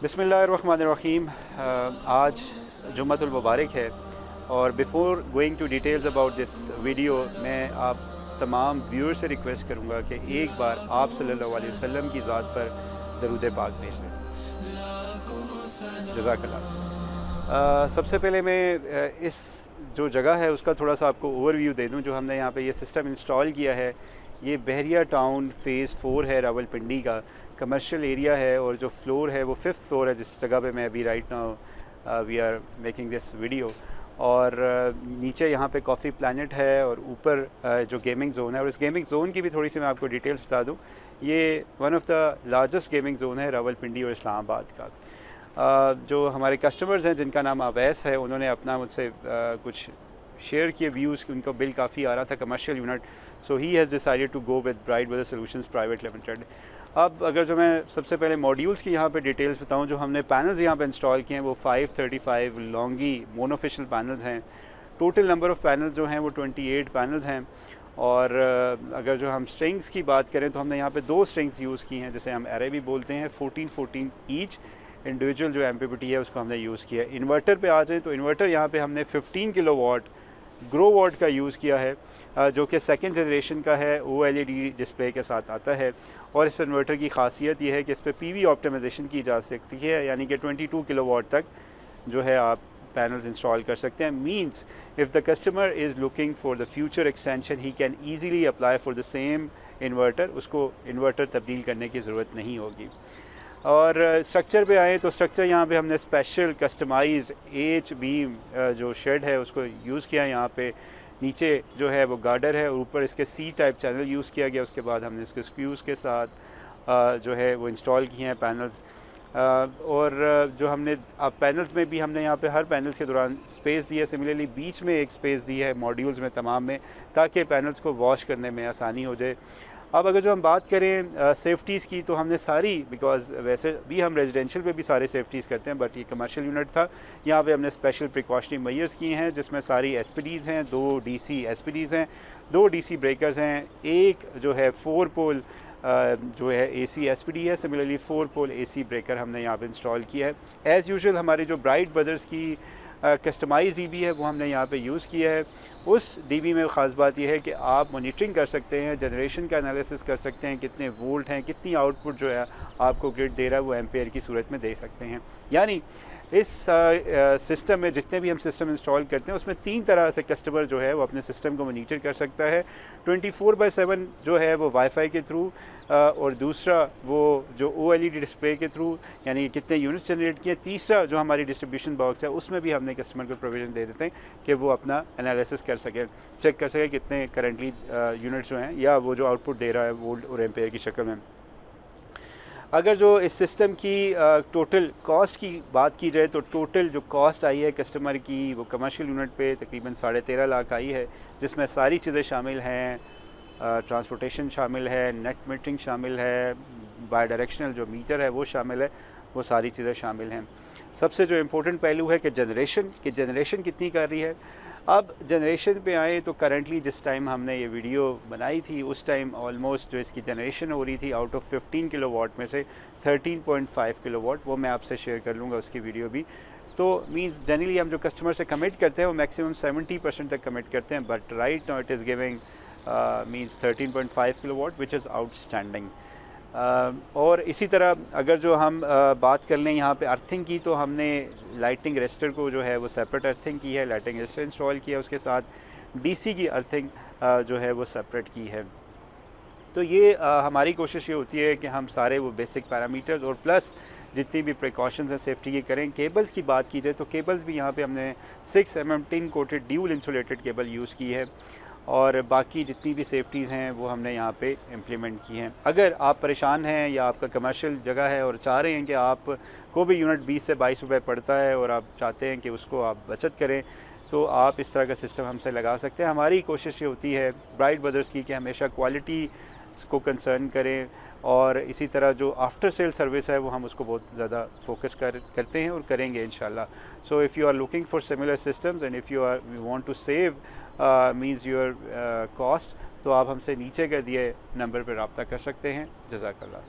बिस्मिल्लाहिर्रहमानिर्रहीम। आज जुम्मतुल मुबारक है और before going to details about this video मैं आप तमाम व्यूअर से रिक्वेस्ट करूँगा कि एक बार आप सल्लल्लाहु अलैहि वसल्लम की ज़ात पर दरूद पाक भेज दें। जज़ाकल्लाह। सबसे पहले मैं इस जो जगह है उसका थोड़ा सा आपको ओवरव्यू दे दूँ। जो हमने यहाँ पे ये सिस्टम इंस्टॉल किया है, ये बहरिया टाउन फ़ेज़ 4 है, रावलपिंडी का कमर्शियल एरिया है और जो फ्लोर है वो 5th फ्लोर है, जिस जगह पे मैं अभी right now we are making this video. और नीचे यहाँ पे कॉफ़ी प्लैनेट है और ऊपर जो गेमिंग ज़ोन है, और इस गेमिंग ज़ोन की भी थोड़ी सी मैं आपको डिटेल्स बता दूँ। ये one of the largest gaming zone है रावलपिंडी और इस्लामाबाद का। जो हमारे कस्टमर्स हैं जिनका नाम अवैस है, उन्होंने अपना मुझसे कुछ शेयर किए व्यूज़ कि उनका बिल काफ़ी आ रहा था commercial unit, so he has decided to go with Bright Weather Solutions Private Limited. अब अगर जो मैं सबसे पहले मॉड्यूल्स की यहाँ पे डिटेल्स बताऊँ, जो हमने पैनल्स यहाँ पे इंस्टॉल किए हैं वो 535 लॉन्गी मोनोफिशियल पैनल्स हैं। टोटल नंबर ऑफ़ पैनल्स जो हैं वो 28 पैनल्स हैं। और अगर जो हम स्ट्रिंग्स की बात करें तो हमने यहाँ पे 2 स्ट्रिंग्स यूज़ की हैं, जिसे हम एरे भी बोलते हैं। 14 ईच इंडिविजुअल जो एमपीपीटी है उसको हमने यूज़ किया है। इन्वर्टर पे आ जाएँ तो इन्वर्टर यहाँ पे हमने 15 किलोवाट ग्रोवाट का यूज़ किया है, जो कि सेकंड जनरेशन का है, ओएलईडी डिस्प्ले के साथ आता है। और इस इन्वर्टर की खासियत ये है कि इस पर पीवी ऑप्टिमाइजेशन की जा सकती है, यानी कि 22 किलोवाट तक जो है आप पैनल्स इंस्टॉल कर सकते हैं। Means if the customer is looking for the future extension he can easily apply for the same inverter, उसको इन्वर्टर तब्दील करने की ज़रूरत नहीं होगी। और स्ट्रक्चर पे आए तो स्ट्रक्चर यहाँ पे हमने स्पेशल कस्टमाइज्ड एच बीम जो शेड है उसको यूज़ किया है। यहाँ पे नीचे जो है वो गार्डर है और ऊपर इसके सी टाइप चैनल यूज़ किया गया। उसके बाद हमने इसके स्क्रूज़ के साथ जो है वो इंस्टॉल किए हैं पैनल्स। और जो हमने अब पैनल्स में भी हमने यहाँ पे हर पैनल्स के दौरान स्पेस दी है। सिमिलरली बीच में एक स्पेस दी है मॉड्यूल्स में तमाम में, ताकि पैनल्स को वॉश करने में आसानी हो जाए। अब अगर जो हम बात करें सेफ्टीज़ की, तो हमने सारी, बिकॉज़ वैसे भी हम रेजिडेंशियल पे भी सारे सेफ्टीज़ करते हैं, बट ये कमर्शियल यूनिट था, यहाँ पे हमने स्पेशल प्रिकॉशनरी मेजर्स किए हैं, जिसमें सारी एसपीडीज़ हैं, 2 डीसी एसपीडीज़ हैं, 2 डीसी ब्रेकर्स हैं, एक जो है 4 पोल जो है एसी एसपीडी है। सिमिलरली 4 पोल एसी ब्रेकर हमने यहाँ पे इंस्टॉल किया है। एज़ यूजुअल हमारे जो ब्राइट ब्रदर्स की कस्टमाइज डीबी है वो हमने यहाँ पे यूज़ किया है। उस डीबी में ख़ास बात यह है कि आप मॉनिटरिंग कर सकते हैं, जनरेशन का एनालिसिस कर सकते हैं, कितने वोल्ट हैं, कितनी आउटपुट जो है आपको ग्रिड दे रहा है वो एम्पेयर की सूरत में दे सकते हैं। यानी इस सिस्टम में जितने भी हम सिस्टम इंस्टॉल करते हैं उसमें 3 तरह से कस्टमर जो है वो अपने सिस्टम को मॉनिटर कर सकता है। 24/7 जो है वो वाईफाई के थ्रू, और दूसरा वो जो ओएलईडी डिस्प्ले के थ्रू, यानी कितने यूनिट्स जनरेट किए। तीसरा जो हमारी डिस्ट्रीब्यूशन बॉक्स है उसमें भी हमने कस्टमर को प्रोविज़न दे देते हैं कि वो अपना एनालिसिस कर सके, चेक कर सके कितने करंटली यूनिट्स जो हैं या वो जो आउटपुट दे रहा है वोल्ट और एम्पेयर की शक्ल में। अगर जो इस सिस्टम की टोटल कॉस्ट की बात की जाए तो टोटल जो कॉस्ट आई है कस्टमर की वो कमर्शियल यूनिट पे तकरीबन 13.5 लाख आई है, जिसमें सारी चीज़ें शामिल हैं। ट्रांसपोर्टेशन शामिल है, नेट मीटरिंग शामिल है, बाई डायरेक्शनल जो मीटर है वो शामिल है, वो सारी चीज़ें शामिल हैं। सबसे जो इम्पोर्टेंट पहलू है कि जनरेशन कितनी कर रही है। अब जनरेशन पे आए तो करंटली जिस टाइम हमने ये वीडियो बनाई थी उस टाइम ऑलमोस्ट जो इसकी जनरेशन हो रही थी आउट ऑफ 15 किलोवाट में से 13.5 किलोवाट, वो मैं आपसे शेयर कर लूँगा उसकी वीडियो भी। तो मींस जनरली हम जो कस्टमर से कमिट करते हैं वो मैक्सिमम 70% तक कमिट करते हैं, but right now it is giving means 13.5 kilowatt which is outstanding. और इसी तरह अगर जो हम बात कर लें यहाँ पे अर्थिंग की, तो हमने लाइटिंग रेजिस्टर को जो है वो सेपरेट अर्थिंग की है, लाइटिंग रेजिस्टर इंस्टॉल किया, उसके साथ डीसी की अर्थिंग जो है वो सेपरेट की है। तो ये हमारी कोशिश ये होती है कि हम सारे वो बेसिक पैरामीटर्स और प्लस जितनी भी प्रिकॉशंस हैं सेफ्टी की करें। केबल्स की बात की जाए तो केबल्स भी यहाँ पे हमने 6 mm tin coated dual insulated cable use की है, और बाकी जितनी भी सेफ्टीज़ हैं वो हमने यहाँ पे इम्प्लीमेंट की हैं। अगर आप परेशान हैं या आपका कमर्शियल जगह है और चाह रहे हैं कि आप को भी यूनिट 20 से 22 रुपये पड़ता है और आप चाहते हैं कि उसको आप बचत करें, तो आप इस तरह का सिस्टम हमसे लगा सकते हैं। हमारी कोशिश ये होती है ब्राइट ब्रदर्स की कि हमेशा क्वालिटी को कंसर्न करें, और इसी तरह जो आफ्टर सेल सर्विस है वो हम उसको बहुत ज़्यादा फोकस करते हैं और करेंगे इंशाल्लाह। So if you are looking for similar systems and if you want to save means your cost, तो आप हमसे नीचे के दिए नंबर पर रब्ता कर सकते हैं। जज़ाकल्लाह।